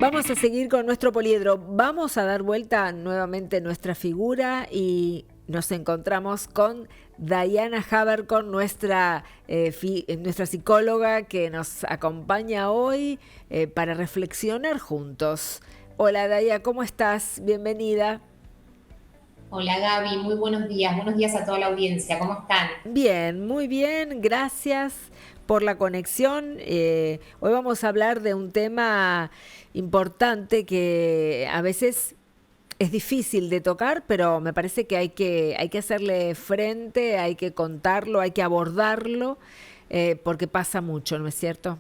Vamos a seguir con nuestro poliedro. Vamos a dar vuelta nuevamente nuestra figura y nos encontramos con Diana Haber, con nuestra psicóloga que nos acompaña hoy para reflexionar juntos. Hola Daya, ¿cómo estás? Bienvenida. Hola Gaby, muy buenos días a toda la audiencia, ¿cómo están? Bien, muy bien, gracias por la conexión. Hoy vamos a hablar de un tema importante que a veces es difícil de tocar, pero me parece que hay que hacerle frente, hay que contarlo, hay que abordarlo, porque pasa mucho, ¿no es cierto?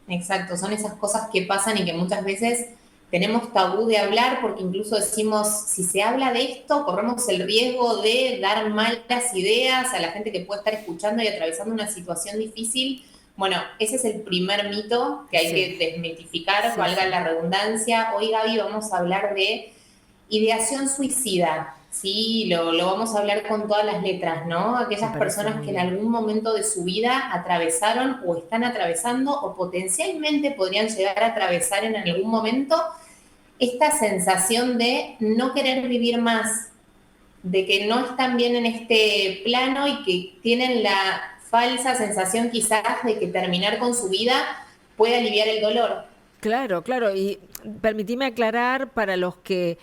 Exacto, son esas cosas que pasan y que muchas veces tenemos tabú de hablar porque incluso decimos, si se habla de esto, corremos el riesgo de dar malas ideas a la gente que puede estar escuchando y atravesando una situación difícil. Bueno, ese es el primer mito que hay Sí, que desmitificar, sí, valga sí, la redundancia. Hoy, Gaby, vamos a hablar de ideación suicida. Sí, lo vamos a hablar con todas las letras, ¿no? me Aquellas parece personas muy que en bien. algún momento de su vida atravesaron o están atravesando o potencialmente podrían llegar a atravesar en algún momento esta sensación de no querer vivir más, de que no están bien en este plano y que tienen la falsa sensación quizás de que terminar con su vida puede aliviar el dolor. Claro, claro. Y permitime aclarar para los que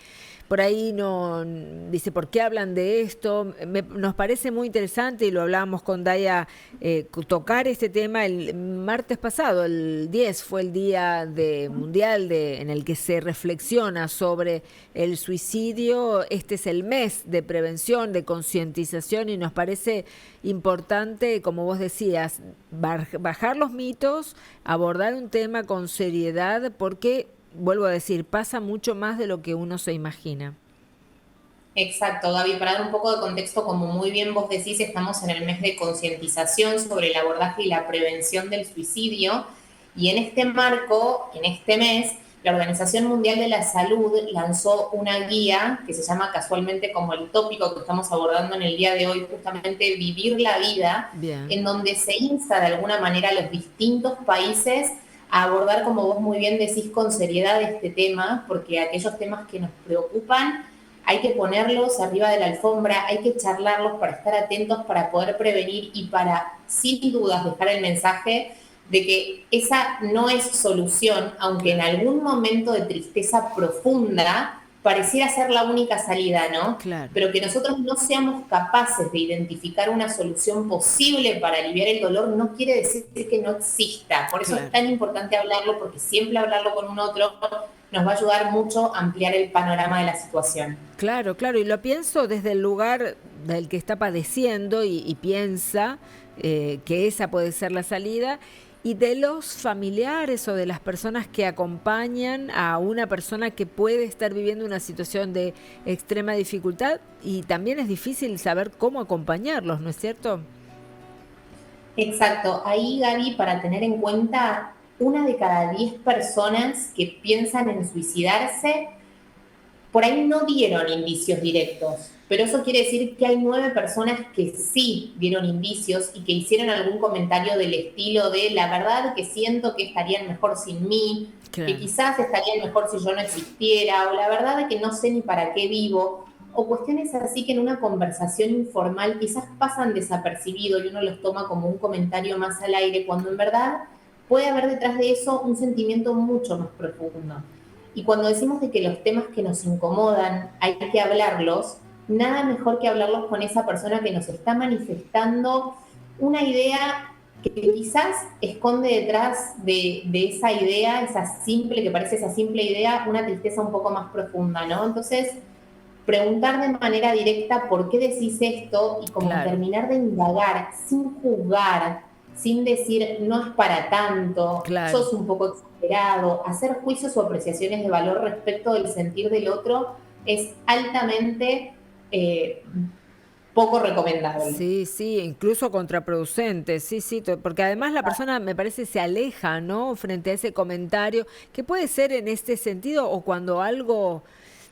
por ahí no dice por qué hablan de esto. Nos parece muy interesante y lo hablábamos con Daya, tocar este tema el martes pasado, el 10 fue el día mundial en el que se reflexiona sobre el suicidio. Este es el mes de prevención, de concientización y nos parece importante, como vos decías, bajar los mitos, abordar un tema con seriedad, porque, vuelvo a decir, pasa mucho más de lo que uno se imagina. Exacto, Gaby, para dar un poco de contexto, como muy bien vos decís, estamos en el mes de concientización sobre el abordaje y la prevención del suicidio y en este marco, en este mes, la Organización Mundial de la Salud lanzó una guía que se llama casualmente como el tópico que estamos abordando en el día de hoy, justamente vivir la vida, Bien. en donde se insta de alguna manera a los distintos países a abordar, como vos muy bien decís, con seriedad este tema, porque aquellos temas que nos preocupan hay que ponerlos arriba de la alfombra, hay que charlarlos para estar atentos, para poder prevenir y para, sin dudas, dejar el mensaje de que esa no es solución, aunque en Claro, algún momento de tristeza profunda pareciera ser la única salida, ¿no? claro. Pero que nosotros no seamos capaces de identificar una solución posible para aliviar el dolor no quiere decir que no exista. Por eso es Claro. tan importante hablarlo, porque siempre hablarlo con un otro nos va a ayudar mucho a ampliar el panorama de la situación. Claro, claro, y lo pienso desde el lugar del que está padeciendo y piensa que esa puede ser la salida, y de los familiares o de las personas que acompañan a una persona que puede estar viviendo una situación de extrema dificultad, y también es difícil saber cómo acompañarlos, ¿no es cierto? Exacto. Ahí, Gaby, para tener en cuenta, una de cada 10 personas que piensan en suicidarse, por ahí no dieron indicios directos. Pero eso quiere decir que hay 9 personas que sí dieron indicios y que hicieron algún comentario del estilo de la verdad que siento que estarían mejor sin mí, que Claro. quizás estarían mejor si yo no existiera, o la verdad que no sé ni para qué vivo, o cuestiones así que en una conversación informal quizás pasan desapercibido y uno los toma como un comentario más al aire, cuando en verdad puede haber detrás de eso un sentimiento mucho más profundo. Y cuando decimos de que los temas que nos incomodan hay que hablarlos, nada mejor que hablarlos con esa persona que nos está manifestando una idea que quizás esconde detrás de esa idea, esa simple, que parece esa simple idea, una tristeza un poco más profunda, ¿no? Entonces, preguntar de manera directa por qué decís esto y como Claro, terminar de indagar sin juzgar, sin decir no es para tanto, claro. sos un poco exagerado, hacer juicios o apreciaciones de valor respecto del sentir del otro es altamente eh, poco recomendable. Sí, sí, incluso contraproducente, sí, sí, porque además la persona me parece se aleja, ¿no? Frente a ese comentario, que puede ser en este sentido o cuando algo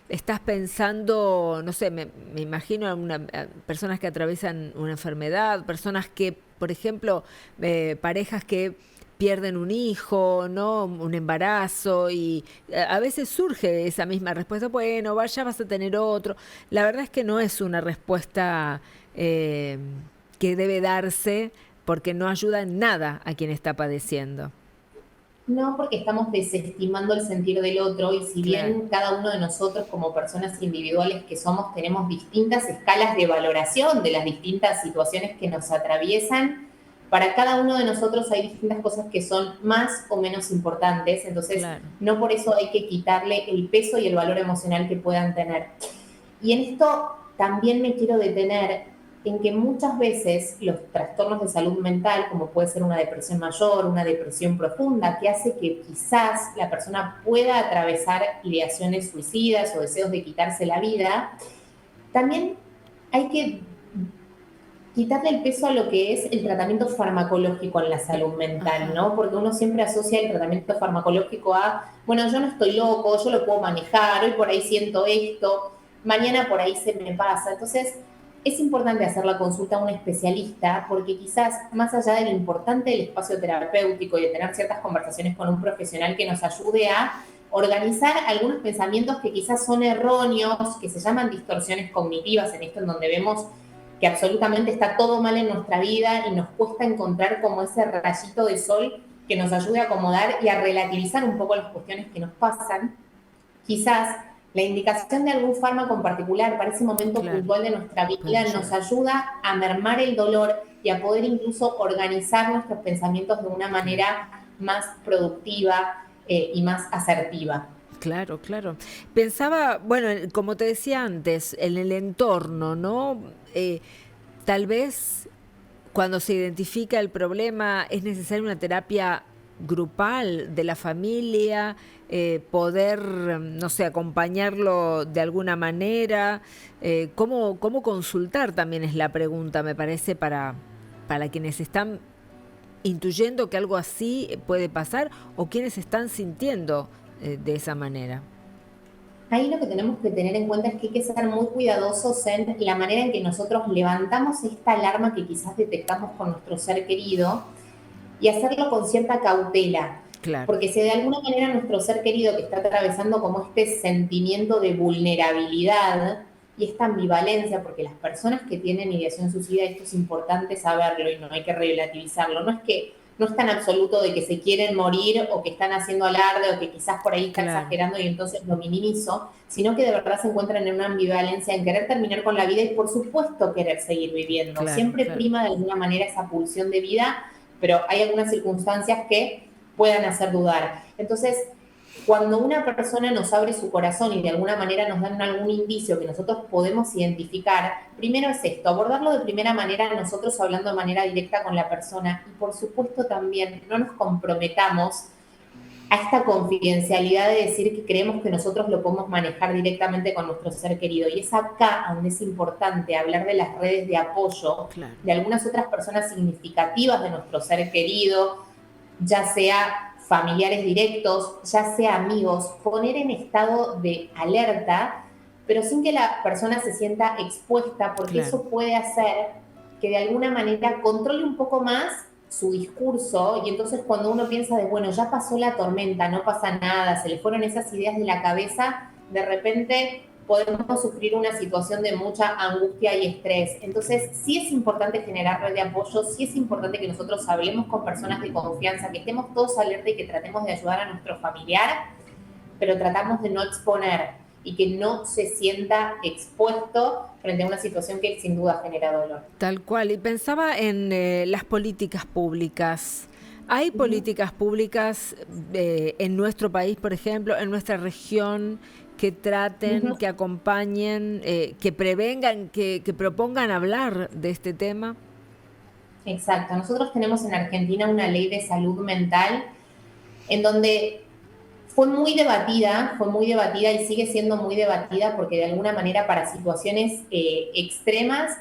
estás pensando, no sé, me imagino a personas que atraviesan una enfermedad, personas que, por ejemplo, parejas que pierden un hijo, ¿no? Un embarazo, y a veces surge esa misma respuesta, bueno, vaya, vas a tener otro. La verdad es que no es una respuesta eh, que debe darse porque no ayuda en nada a quien está padeciendo. No, porque estamos desestimando el sentir del otro y si Claro, bien cada uno de nosotros como personas individuales que somos tenemos distintas escalas de valoración de las distintas situaciones que nos atraviesan, para cada uno de nosotros hay distintas cosas que son más o menos importantes, entonces claro. no por eso hay que quitarle el peso y el valor emocional que puedan tener. Y en esto también me quiero detener en que muchas veces los trastornos de salud mental, como puede ser una depresión mayor, una depresión profunda, que hace que quizás la persona pueda atravesar ideaciones suicidas o deseos de quitarse la vida, también hay que quitarle el peso a lo que es el tratamiento farmacológico en la salud mental, Ajá. ¿no? Porque uno siempre asocia el tratamiento farmacológico a, bueno, yo no estoy loco, yo lo puedo manejar, hoy por ahí siento esto, mañana por ahí se me pasa. Entonces, es importante hacer la consulta a un especialista porque quizás más allá de lo importante del espacio terapéutico y de tener ciertas conversaciones con un profesional que nos ayude a organizar algunos pensamientos que quizás son erróneos, que se llaman distorsiones cognitivas, en esto en donde vemos que absolutamente está todo mal en nuestra vida y nos cuesta encontrar como ese rayito de sol que nos ayude a acomodar y a relativizar un poco las cuestiones que nos pasan. Quizás la indicación de algún fármaco en particular para ese momento Claro, puntual de nuestra puede vida nos ayudar. ayuda a mermar el dolor y a poder incluso organizar nuestros pensamientos de una Claro. manera más productiva y más asertiva. Claro, claro. Pensaba, bueno, como te decía antes, en el entorno, ¿no? Tal vez cuando se identifica el problema es necesaria una terapia grupal de la familia, poder, no sé, acompañarlo de alguna manera. ¿Cómo consultar también es la pregunta, me parece, para quienes están intuyendo que algo así puede pasar o quienes están sintiendo de esa manera? Ahí lo que tenemos que tener en cuenta es que hay que ser muy cuidadosos en la manera en que nosotros levantamos esta alarma que quizás detectamos con nuestro ser querido y hacerlo con cierta cautela. Claro, Porque si de alguna manera nuestro ser querido que está atravesando como este sentimiento de vulnerabilidad y esta ambivalencia, porque las personas que tienen ideación suicida, esto es importante saberlo y no hay que relativizarlo, no es que no es tan absoluto de que se quieren morir o que están haciendo alarde o que quizás por ahí está claro, exagerando y entonces lo minimizo, sino que de verdad se encuentran en una ambivalencia, en querer terminar con la vida y por supuesto querer seguir viviendo. claro, Siempre claro. prima de alguna manera esa pulsión de vida, pero hay algunas circunstancias que puedan hacer dudar. Entonces, cuando una persona nos abre su corazón y de alguna manera nos dan algún indicio que nosotros podemos identificar, primero es esto, abordarlo de primera manera nosotros hablando de manera directa con la persona y por supuesto también no nos comprometamos a esta confidencialidad de decir que creemos que nosotros lo podemos manejar directamente con nuestro ser querido. Y es acá donde es importante hablar de las redes de apoyo Claro, de algunas otras personas significativas de nuestro ser querido, ya sea familiares directos, ya sea amigos, poner en estado de alerta, pero sin que la persona se sienta expuesta, porque claro, eso puede hacer que de alguna manera controle un poco más su discurso y entonces cuando uno piensa de, bueno, ya pasó la tormenta, no pasa nada, se le fueron esas ideas de la cabeza, de repente podemos sufrir una situación de mucha angustia y estrés. Entonces, sí es importante generar red de apoyo, sí es importante que nosotros hablemos con personas de confianza, que estemos todos alerta y que tratemos de ayudar a nuestro familiar, pero tratamos de no exponer y que no se sienta expuesto frente a una situación que sin duda genera dolor. tal cual. Y pensaba en las políticas públicas. ¿Hay Uh -huh. políticas públicas en nuestro país, por ejemplo, en nuestra región, que Uh traten, -huh. que acompañen, que prevengan, que propongan hablar de este tema? Exacto. Nosotros tenemos en Argentina una ley de salud mental en donde fue muy debatida y sigue siendo muy debatida porque de alguna manera para situaciones extremas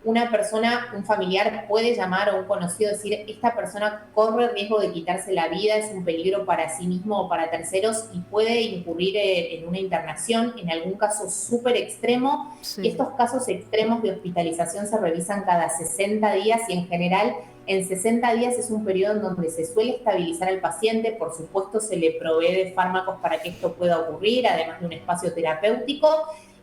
una persona, un familiar puede llamar o un conocido decir, esta persona corre riesgo de quitarse la vida, es un peligro para sí mismo o para terceros y puede incurrir en una internación, en algún caso súper extremo. Y Sí, estos casos extremos de hospitalización se revisan cada 60 días y en general En 60 días es un periodo en donde se suele estabilizar al paciente, por supuesto se le provee de fármacos para que esto pueda ocurrir, además de un espacio terapéutico,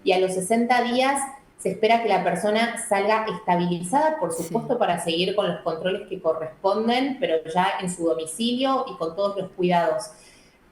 y a los 60 días se espera que la persona salga estabilizada, por supuesto, para seguir con los controles que corresponden, pero ya en su domicilio y con todos los cuidados.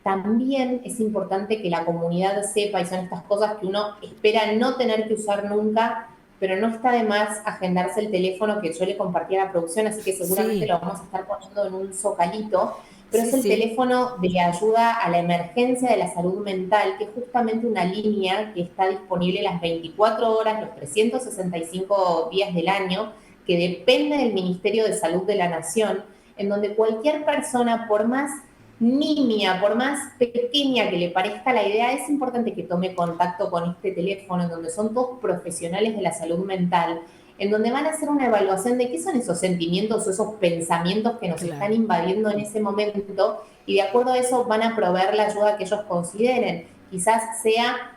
También es importante que la comunidad sepa, y son estas cosas que uno espera no tener que usar nunca, pero no está de más agendarse el teléfono que yo le compartí a la producción, así que seguramente lo vamos a estar poniendo en un zocalito, pero es el teléfono de ayuda a la emergencia de la salud mental, que es justamente una línea que está disponible las 24 horas, los 365 días del año, que depende del Ministerio de Salud de la Nación, en donde cualquier persona, por más nimia, por más pequeña que le parezca la idea, es importante que tome contacto con este teléfono, en donde son todos profesionales de la salud mental, en donde van a hacer una evaluación de qué son esos sentimientos o esos pensamientos que nos están invadiendo en ese momento, y de acuerdo a eso van a proveer la ayuda que ellos consideren. Quizás sea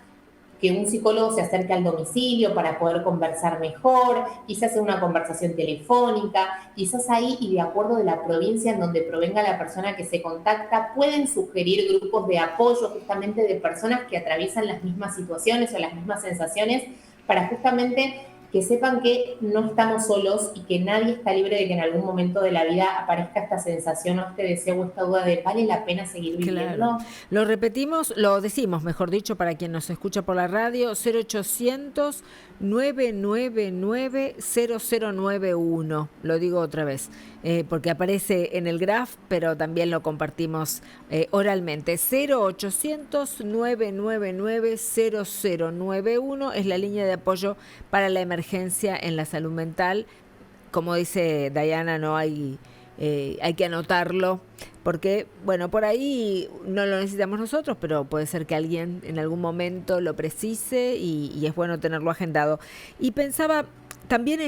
que un psicólogo se acerque al domicilio para poder conversar mejor, quizás sea una conversación telefónica, quizás ahí, y de acuerdo de la provincia en donde provenga la persona que se contacta, pueden sugerir grupos de apoyo justamente de personas que atraviesan las mismas situaciones o las mismas sensaciones, para justamente que sepan que no estamos solos y que nadie está libre de que en algún momento de la vida aparezca esta sensación o este deseo o esta duda de ¿vale la pena seguir viviendo? Claro. Lo repetimos, lo decimos, mejor dicho, para quien nos escucha por la radio, 0800 999 0091. Lo digo otra vez, porque aparece en el graph, pero también lo compartimos oralmente. 0800 999 0091 es la línea de apoyo para la emergencia en la salud mental. Como dice Diana, no hay que anotarlo, porque, bueno, por ahí no lo necesitamos nosotros, pero puede ser que alguien en algún momento lo precise y es bueno tenerlo agendado. Y pensaba, también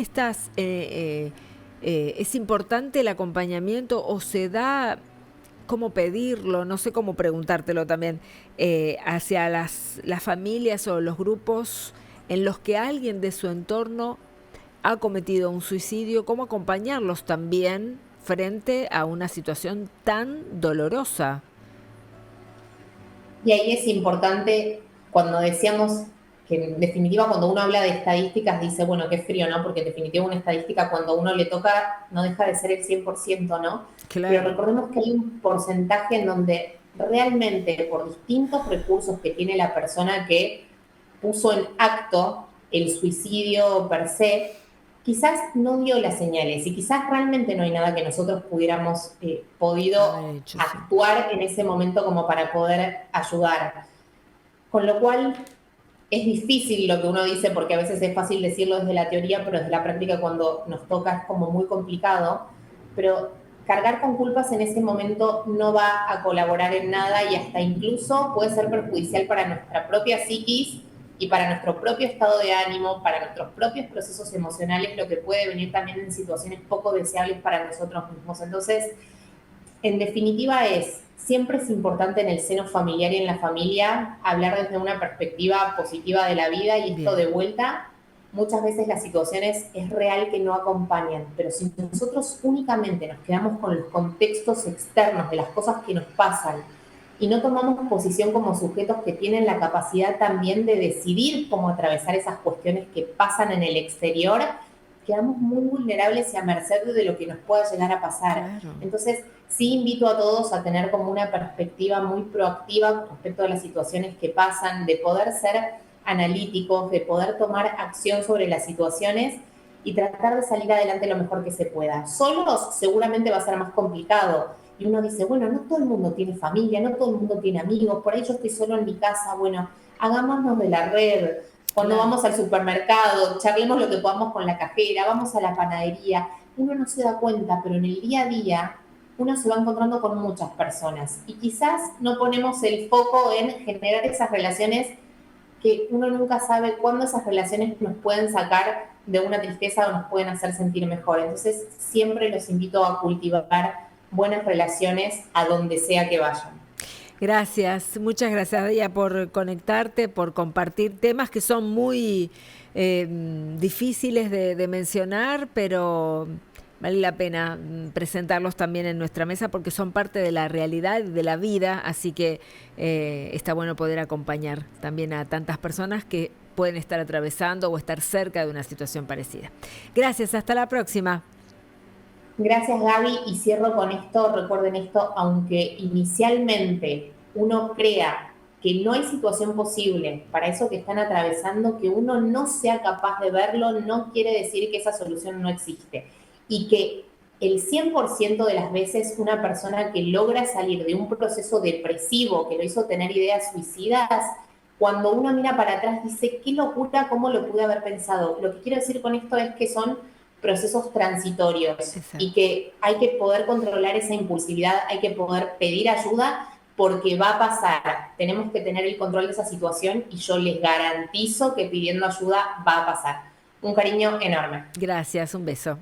es importante el acompañamiento, o se da, cómo pedirlo, no sé cómo preguntártelo también, hacia las familias o los grupos en los que alguien de su entorno ha cometido un suicidio, cómo acompañarlos también frente a una situación tan dolorosa. Y ahí es importante, cuando decíamos que en definitiva cuando uno habla de estadísticas dice, bueno, qué frío, ¿no? Porque en definitiva una estadística cuando uno le toca no deja de ser el 100%, ¿no? Claro. Pero recordemos que hay un porcentaje en donde realmente por distintos recursos que tiene la persona que puso en acto el suicidio per se, quizás no dio las señales y quizás realmente no hay nada que nosotros pudiéramos podido actuar en ese momento como para poder ayudar. Con lo cual es difícil lo que uno dice, porque a veces es fácil decirlo desde la teoría, pero desde la práctica cuando nos toca es como muy complicado. Pero cargar con culpas en ese momento no va a colaborar en nada y hasta incluso puede ser perjudicial para nuestra propia psiquis y para nuestro propio estado de ánimo, para nuestros propios procesos emocionales, lo que puede venir también en situaciones poco deseables para nosotros mismos. Entonces, en definitiva siempre es importante en el seno familiar y en la familia hablar desde una perspectiva positiva de la vida, y esto de vuelta, muchas veces las situaciones es real que no acompañan, pero si nosotros únicamente nos quedamos con los contextos externos de las cosas que nos pasan y no tomamos posición como sujetos que tienen la capacidad también de decidir cómo atravesar esas cuestiones que pasan en el exterior, quedamos muy vulnerables y a merced de lo que nos pueda llegar a pasar. Claro. Entonces, sí invito a todos a tener como una perspectiva muy proactiva respecto a las situaciones que pasan, de poder ser analíticos, de poder tomar acción sobre las situaciones y tratar de salir adelante lo mejor que se pueda. Solos seguramente va a ser más complicado. Y uno dice, bueno, no todo el mundo tiene familia, no todo el mundo tiene amigos, por ahí yo estoy solo en mi casa, bueno, hagámonos de la red. Cuando vamos al supermercado, charlemos lo que podamos con la cajera, vamos a la panadería. Uno no se da cuenta, pero en el día a día uno se va encontrando con muchas personas. Y quizás no ponemos el foco en generar esas relaciones que uno nunca sabe cuándo esas relaciones nos pueden sacar de una tristeza o nos pueden hacer sentir mejor. Entonces, siempre los invito a cultivar buenas relaciones a donde sea que vayan. Gracias, muchas gracias, Daya, por conectarte, por compartir temas que son muy difíciles de mencionar, pero vale la pena presentarlos también en nuestra mesa porque son parte de la realidad, de la vida, así que está bueno poder acompañar también a tantas personas que pueden estar atravesando o estar cerca de una situación parecida. Gracias, hasta la próxima. Gracias, Gaby, y cierro con esto. Recuerden esto, aunque inicialmente uno crea que no hay situación posible para eso que están atravesando, que uno no sea capaz de verlo, no quiere decir que esa solución no existe. Y que el 100% de las veces una persona que logra salir de un proceso depresivo que lo hizo tener ideas suicidas, cuando uno mira para atrás dice, qué locura, cómo lo pude haber pensado. Lo que quiero decir con esto es que son procesos transitorios y Exacto. que hay que poder controlar esa impulsividad, hay que poder pedir ayuda porque va a pasar. Tenemos que tener el control de esa situación y yo les garantizo que pidiendo ayuda va a pasar. Un cariño enorme. Gracias, un beso.